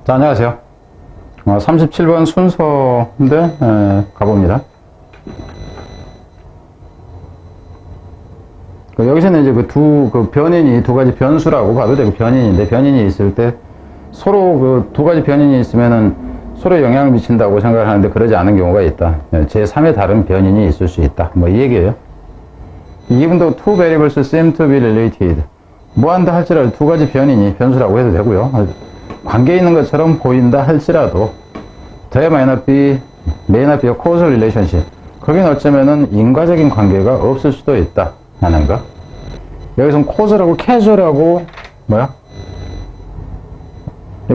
자, 안녕하세요. 37번 순서인데, 가봅니다. 여기서는 이제 변인이 두 가지 변수라고 봐도 되고, 변인인데, 변인이 있을 때 서로 두 가지 변인이 있으면은 서로 영향을 미친다고 생각을 하는데, 그러지 않은 경우가 있다. 제3의 다른 변인이 있을 수 있다. 뭐 이 얘기예요. Even though two variables seem to be related. 뭐한다 할지라도 두 가지 변인이 변수라고 해도 되고요. 관계 있는 것처럼 보인다 할지라도 there may not be a causal relationship. 거긴 어쩌면은 인과적인 관계가 없을 수도 있다 하는 거. 여기서는 causal하고 casual하고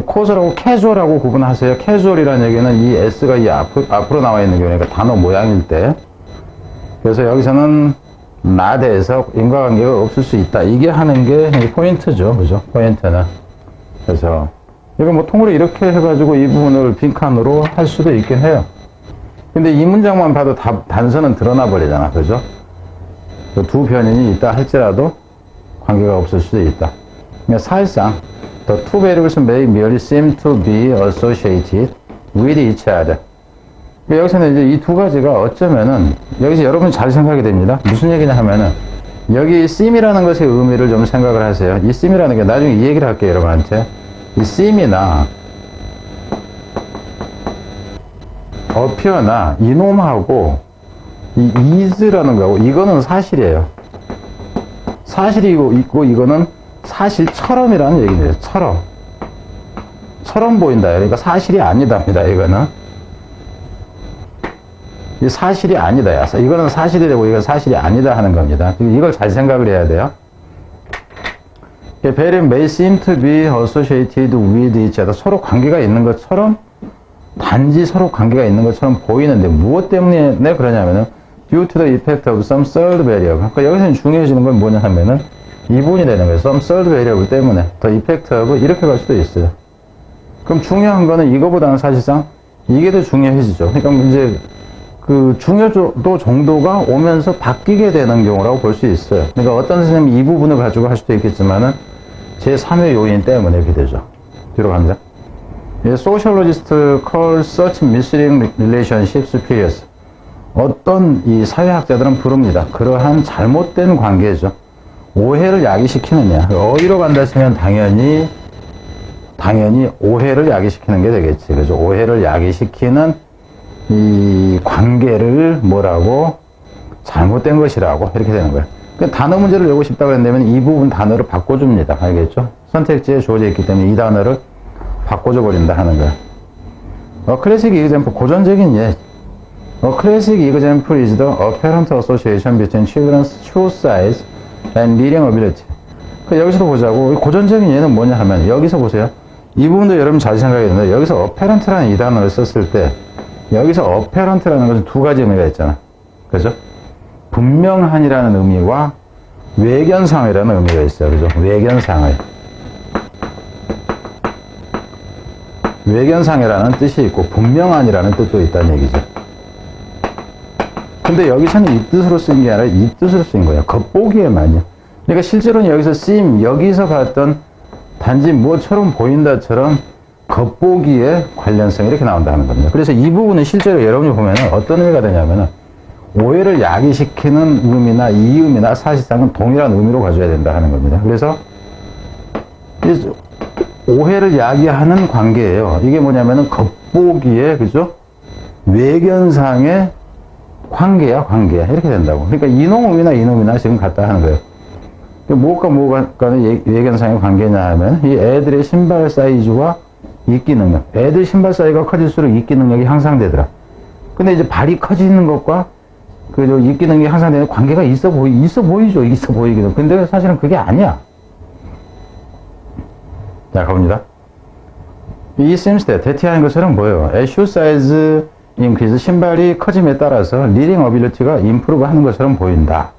causal하고 casual하고 구분하세요. casual이라는 얘기는 이 s가 이 앞으로 나와 있는 경우니까 단어 모양일 때. 그래서 여기서는 not에서 인과관계가 없을 수 있다. 이게 하는 게 포인트죠. 그죠? 포인트는. 그래서 이거 뭐 통으로 이렇게 해가지고 이 부분을 빈칸으로 할 수도 있긴 해요. 근데 이 문장만 봐도 단서는 드러나 버리잖아. 그죠? 두 변인이 있다 할지라도 관계가 없을 수도 있다. 그러니까 사실상 the two variables may merely seem to be associated with each other. 여기서는 이제 이 두 가지가 어쩌면은 여기서 여러분 잘 생각이 됩니다. 무슨 얘기냐 하면은 여기 seem이라는 것의 의미를 좀 생각을 하세요. 이 seem이라는 게 나중에 이 얘기를 할게요, 여러분한테. 이 seem이나 appear나 이놈하고 이 is라는 거하고 이거는 사실이에요. 사실이고 있고 이거는 사실처럼이라는 얘기입니다. 처럼 보인다. 그러니까 사실이 아니답니다. 이거는. 이 사실이 아니다. 이거는 사실이 되고 이건 사실이 아니다 하는 겁니다. 이걸 잘 생각을 해야 돼요. Very may seem to be associated with each other. 서로 관계가 있는 것처럼, 단지 서로 관계가 있는 것처럼 보이는데 무엇 때문에 그러냐면은 due to the effect of some third variable. 그러니까 여기서는 중요해지는 건 뭐냐 하면은 이분이 되는 거예요. some third variable 때문에 the effect of 이렇게 갈 수도 있어요. 그럼 중요한 거는 이거보다는 사실상 이게 더 중요해지죠. 그러니까 이제 중요도 정도가 오면서 바뀌게 되는 경우라고 볼 수 있어요. 그러니까 어떤 선생님이 이 부분을 가지고 할 수도 있겠지만은 제3의 요인 때문에 이렇게 되죠. 뒤로 갑니다. Sociologists call such misleading relationships spurious. 어떤 이 사회학자들은 부릅니다. 그러한 잘못된 관계죠. 오해를 야기시키느냐. 어디로 간다 했으면 당연히 오해를 야기시키는 게 되겠지. 그죠? 오해를 야기시키는 이 관계를 뭐라고? 잘못된 것이라고 이렇게 되는 거예요. 그러니까 단어 문제를 내고 싶다고 했는데 이 부분 단어를 바꿔줍니다. 알겠죠? 선택지에 주어져 있기 때문에 이 단어를 바꿔줘 버린다 하는 거예요. classic example, 고전적인 예. A classic example is the apparent association between children's shoe size and reading ability. 여기서도 보자고. 고전적인 예는 뭐냐 하면 여기서 보세요. 이 부분도 여러분 잘 생각해야 되는데 여기서 apparent라는 이 단어를 썼을 때 여기서 apparent라는 것은 두 가지 의미가 있잖아. 그죠? 분명한이라는 의미와 외견상이라는 의미가 있어요. 그죠? 외견상이라는 뜻이 있고 분명한이라는 뜻도 있다는 얘기죠. 근데 여기서는 이 뜻으로 쓴 게 아니라 이 뜻으로 쓴 거예요. 겉보기에만요. 그러니까 실제로는 여기서 seem, 여기서 봤던 단지 무엇처럼 보인다처럼 겉보기에 관련성이 이렇게 나온다는 겁니다. 그래서 이 부분은 실제로 여러분이 보면 어떤 의미가 되냐면은 오해를 야기시키는 의미나 이 의미나 사실상은 동일한 의미로 가져야 된다 하는 겁니다. 그래서 오해를 야기하는 관계예요. 이게 뭐냐면은 겉보기에 그죠? 외견상의 관계야. 이렇게 된다고. 그러니까 이놈이나 지금 같다 하는 거예요. 무엇과 간의 외견상의 관계냐 하면 이 애들의 신발 사이즈와 입기 능력. 애들 신발 사이즈가 커질수록 입기 능력이 향상되더라. 근데 이제 발이 커지는 것과 입기 능력이 향상되는 관계가 있어 보이죠. 있어 보이기도. 근데 사실은 그게 아니야. 자, 가봅니다. 이 seems that, 대티하는 것처럼 뭐예요? A shoe size increase, 신발이 커짐에 따라서 reading ability가 improve 하는 것처럼 보인다.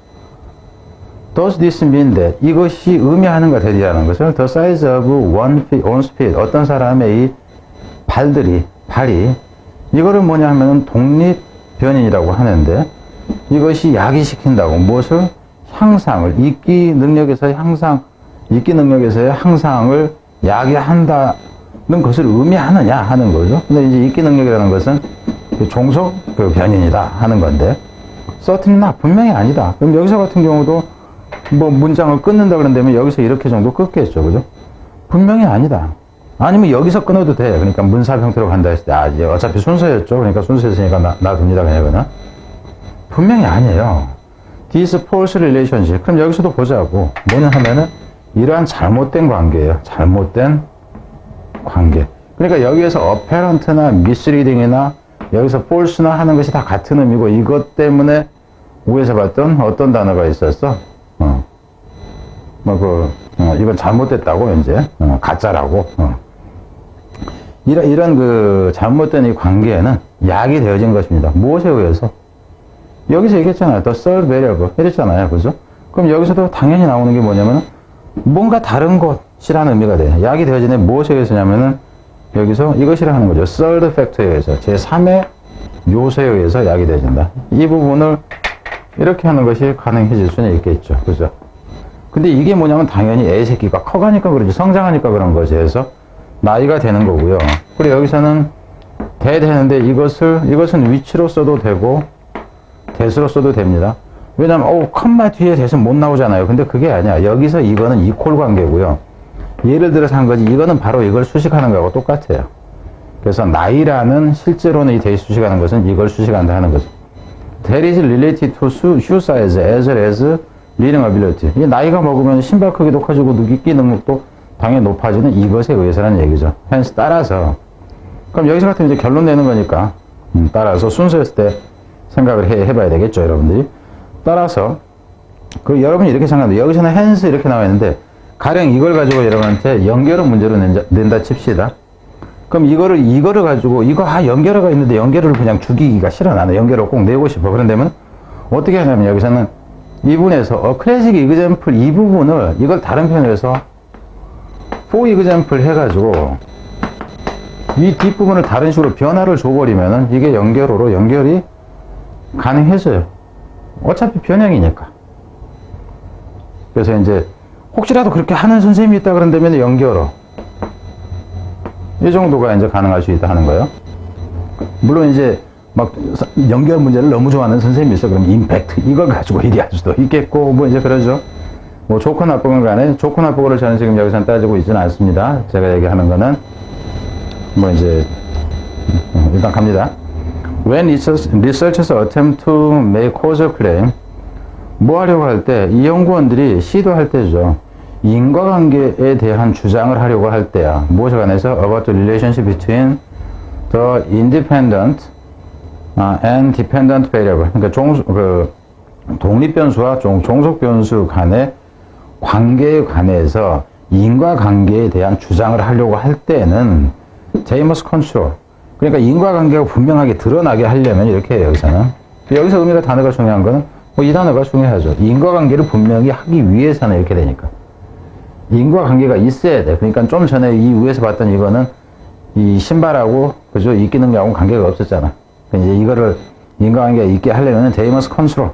Does this mean that, 이것이 의미하는가 대리하는 것을 the size of one's feet, 어떤 사람의 이 발이 이거를 뭐냐 하면은 독립변인이라고 하는데 이것이 야기시킨다고 무엇을? 향상을, 입기 능력에서의 향상을 야기한다 그것을 의미하느냐 하는 거죠. 근데 이제 읽기 능력이라는 것은 종속 그 변인이다 하는 건데, certainly 분명히 아니다. 그럼 여기서 같은 경우도 뭐 문장을 끊는다 그런다면 여기서 이렇게 정도 끊겠죠. 그죠? 분명히 아니다. 아니면 여기서 끊어도 돼. 그러니까 문사 형태로 간다 했을 때, 아, 이제 어차피 순서였죠. 그러니까 순서였으니까 놔둡니다. 그냥. 분명히 아니에요. This false relationship. 그럼 여기서도 보자고. 뭐냐 하면은, 이러한 잘못된 관계예요. 잘못된 관계. 그러니까 여기에서 apparent나 misleading이나 여기서 false나 하는 것이 다 같은 의미고, 이것 때문에 위에서 봤던 어떤 단어가 있었어? 이건 잘못됐다고, 이제. 가짜라고. 이런 그 잘못된 이 관계에는 약이 되어진 것입니다. 무엇에 의해서? 여기서 얘기했잖아요. The third variable. 이랬잖아요. 그죠? 그럼 여기서도 당연히 나오는 게 뭐냐면, 뭔가 다른 것이라는 의미가 돼요. 약이 되어진 게 무엇에 의해서냐면은, 여기서 이것이라 하는 거죠. third factor에 의해서. 제3의 요소에 의해서 약이 되어진다. 이 부분을 이렇게 하는 것이 가능해질 수는 있겠죠. 그죠? 근데 이게 뭐냐면 당연히 애 새끼가 커가니까 그러지, 성장하니까 그런 것이 해서 나이가 되는 거고요. 그리고 여기서는 되는데 이것은 위치로 써도 되고 대수로 써도 됩니다. 왜냐면 컴마 뒤에 대수 못 나오잖아요. 근데 그게 아니야. 여기서 이거는 이퀄 관계고요. 예를 들어서 한 거지, 이거는 바로 이걸 수식하는 거하고 똑같아요. 그래서 나이라는 실제로는 이 대수 수식하는 것은 이걸 수식한다 하는 거죠. That is related to shoe size as well as reading ability. 이 나이가 먹으면 신발 크기도 커지고 읽기 능력도 당연히 높아지는 이것에 의해서라는 얘기죠. hence 따라서. 그럼 여기서 같은 이제 결론 내는 거니까 따라서 순서였을 때 생각을 해봐야 되겠죠, 여러분들이. 따라서 그 여러분이 이렇게 생각하는데 여기서는 hence 이렇게 나와 있는데 가령 이걸 가지고 여러분한테 연결어 문제로 낸다 칩시다. 그럼 이거를 가지고 연결어가 있는데 연결어를 그냥 죽이기가 싫어. 나는 연결어 꼭 내고 싶어. 그런데면 어떻게 하냐면 여기서는 이 부분에서 클래식 example 이 부분을 이걸 다른 표현으로 해서 for example 해가지고 이 뒷부분을 다른 식으로 변화를 줘버리면은 이게 연결어로 연결이 가능해져요. 어차피 변형이니까. 그래서 이제 혹시라도 그렇게 하는 선생님이 있다 그런다면 연결어 이 정도가 이제 가능할 수 있다 하는 거예요. 물론 이제 막 연결 문제를 너무 좋아하는 선생님이 있어. 그럼 임팩트 이걸 가지고 얘기할 수도 있겠고 뭐 이제 그러죠. 뭐 좋고 나쁘건 간에 좋고 나쁘고를 저는 지금 여기서 따지고 있지는 않습니다. 제가 얘기하는 거는 뭐 이제 일단 갑니다. When researchers attempt to make causal claim, 뭐 하려고 할 때 이 연구원들이 시도할 때죠. 인과관계에 대한 주장을 하려고 할 때야. 무엇에 관해서 about the relationship between the independent and dependent variable. 그러니까 독립 변수와 종속 변수 간의 관계에 관해서 인과관계에 대한 주장을 하려고 할 때는 they must control. 그러니까 인과관계가 분명하게 드러나게 하려면 이렇게 해요, 여기서는. 여기서 의미가 단어가 중요한 거는 이 단어가 중요하죠. 인과관계를 분명히 하기 위해서는 이렇게 되니까. 인과관계가 있어야 돼. 그러니까 좀 전에 이 위에서 봤던 이거는 이 신발하고, 그죠? 읽기 능력하고 관계가 없었잖아. 이제 이거를 인과관계가 있게 하려면 they must control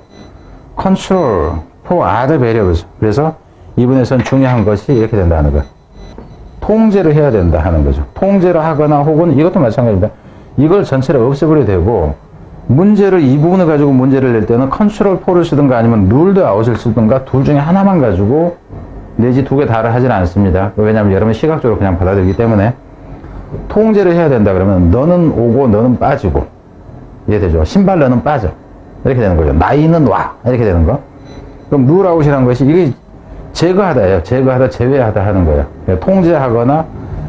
for other variables. 그래서 이분에선 중요한 것이 이렇게 된다는 거야. 통제를 해야 된다 하는 거죠. 통제를 하거나 혹은 이것도 마찬가지입니다. 이걸 전체를 없애버려야 되고 문제를 이 부분을 가지고 문제를 낼 때는 컨트롤 4를 쓰든가 아니면 룰드 아웃을 쓰든가 둘 중에 하나만 가지고 내지 두 개 다를 하진 않습니다. 왜냐하면 여러분 시각적으로 그냥 받아들이기 때문에 통제를 해야 된다 그러면 너는 오고 너는 빠지고 이해되죠? 신발 너는 빠져 이렇게 되는 거죠. 나이는 와 이렇게 되는 거. 그럼 룰 아웃이라는 것이 이게 제거하다예요. 제거하다, 제외하다 하는 거예요. 통제하거나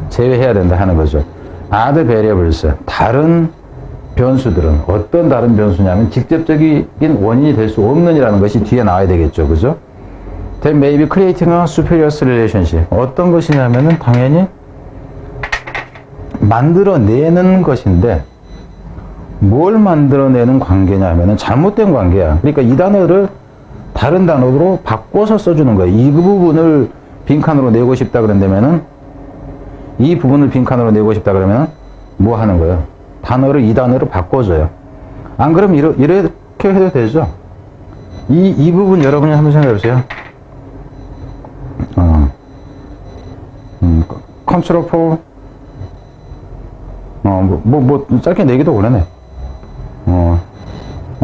제외해야 된다 하는 거죠. other variables, 다른 변수들은 어떤 다른 변수냐면 직접적인 원인이 될 수 없는 이라는 것이 뒤에 나와야 되겠죠. 그죠? That may be creating a superior relationship. 어떤 것이냐면은 당연히 만들어내는 것인데 뭘 만들어내는 관계냐면은 잘못된 관계야. 그러니까 이 단어를 다른 단어로 바꿔서 써주는 거예요. 이 부분을 빈칸으로 내고 싶다 그런다면은 이 부분을 빈칸으로 내고 싶다 그러면 뭐 하는 거예요? 이 단어를 바꿔줘요. 안 그러면 이렇게 해도 되죠. 이 부분 여러분이 한번 생각해 보세요. 컨트롤 4 짧게 내기도 그러네.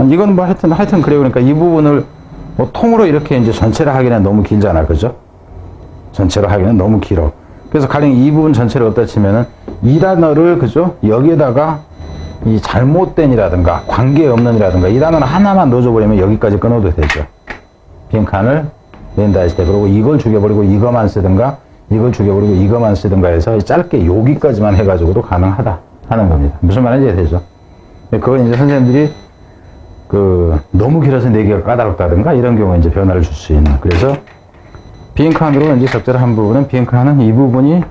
이건 뭐 하여튼 그래요. 그러니까 이 부분을 뭐 통으로 이렇게 이제 전체를 하기는 너무 길잖아. 그죠? 전체로 하기는 너무 길어. 그래서 가령 이 부분 전체를 어디다 치면은 이 단어를, 그죠? 여기에다가 이 잘못된이라든가 관계없는이라든가 이 단어를 하나만 넣어줘버리면 여기까지 끊어도 되죠. 빈칸을 낸다 했을 때. 그리고 이걸 죽여버리고 이거만 쓰든가 이걸 죽여버리고 이거만 쓰든가 해서 짧게 여기까지만 해가지고도 가능하다 하는 겁니다. 무슨 말인지 이해되죠? 그건 이제 선생님들이 너무 길어서 내기가 까다롭다든가 이런 경우에 이제 변화를 줄 수 있는. 그래서 빈칸으로 이제 적절한 부분은 빈칸은 이 부분이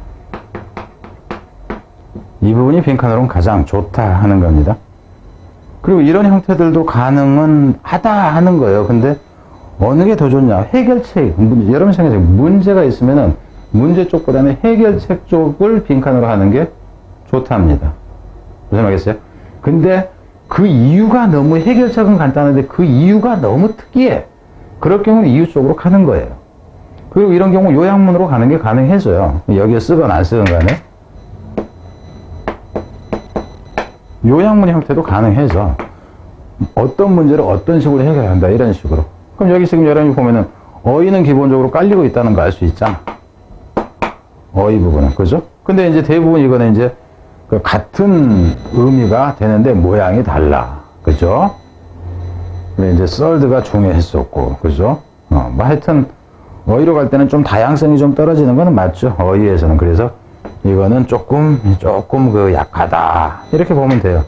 빈칸으로는 가장 좋다 하는 겁니다. 그리고 이런 형태들도 가능은 하다 하는 거예요. 근데 어느 게 더 좋냐? 해결책. 여러분 생각해 문제가 있으면은 문제 쪽보다는 해결책 쪽을 빈칸으로 하는 게 좋답니다. 무슨 말이겠어요? 근데 그 이유가 너무, 해결책은 간단한데 그 이유가 너무 특이해. 그럴 경우는 이유 쪽으로 가는 거예요. 그리고 이런 경우 요약문으로 가는 게 가능해져요. 여기에 쓰건 안 쓰건 간에. 요약문 형태도 가능해져. 어떤 문제를 어떤 식으로 해결한다, 이런 식으로. 그럼 여기 지금 여러분이 보면은 어휘는 기본적으로 깔리고 있다는 거 알 수 있잖아. 어휘 부분은. 그죠? 근데 이제 대부분 이거는 이제 같은 의미가 되는데 모양이 달라. 그죠? 이제 썰드가 중요했었고. 그죠? 뭐 하여튼 어휘로 갈 때는 좀 다양성이 좀 떨어지는 거는 맞죠. 어휘에서는. 그래서 이거는 조금 약하다. 이렇게 보면 돼요.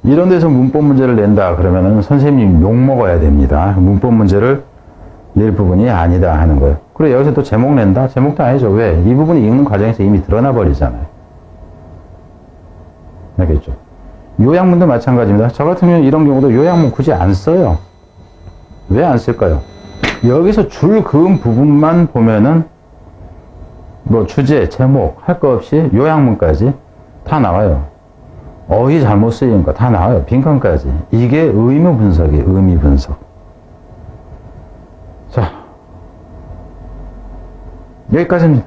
이런 데서 문법 문제를 낸다 그러면은 선생님 욕 먹어야 됩니다. 문법 문제를 낼 부분이 아니다 하는 거예요. 그리고 여기서 또 제목 낸다? 제목도 아니죠. 왜? 이 부분이 읽는 과정에서 이미 드러나 버리잖아요. 알겠죠? 요약문도 마찬가지입니다. 저 같은 경우는 이런 경우도 요약문 굳이 안 써요. 왜 안 쓸까요? 여기서 줄 그은 부분만 보면은 뭐 주제, 제목 할 거 없이 요약문까지 다 나와요. 어휘 잘못 쓰인 거 다 나와요. 빈칸까지. 이게 의미 분석이에요. 의미 분석. 자, 여기까지입니다.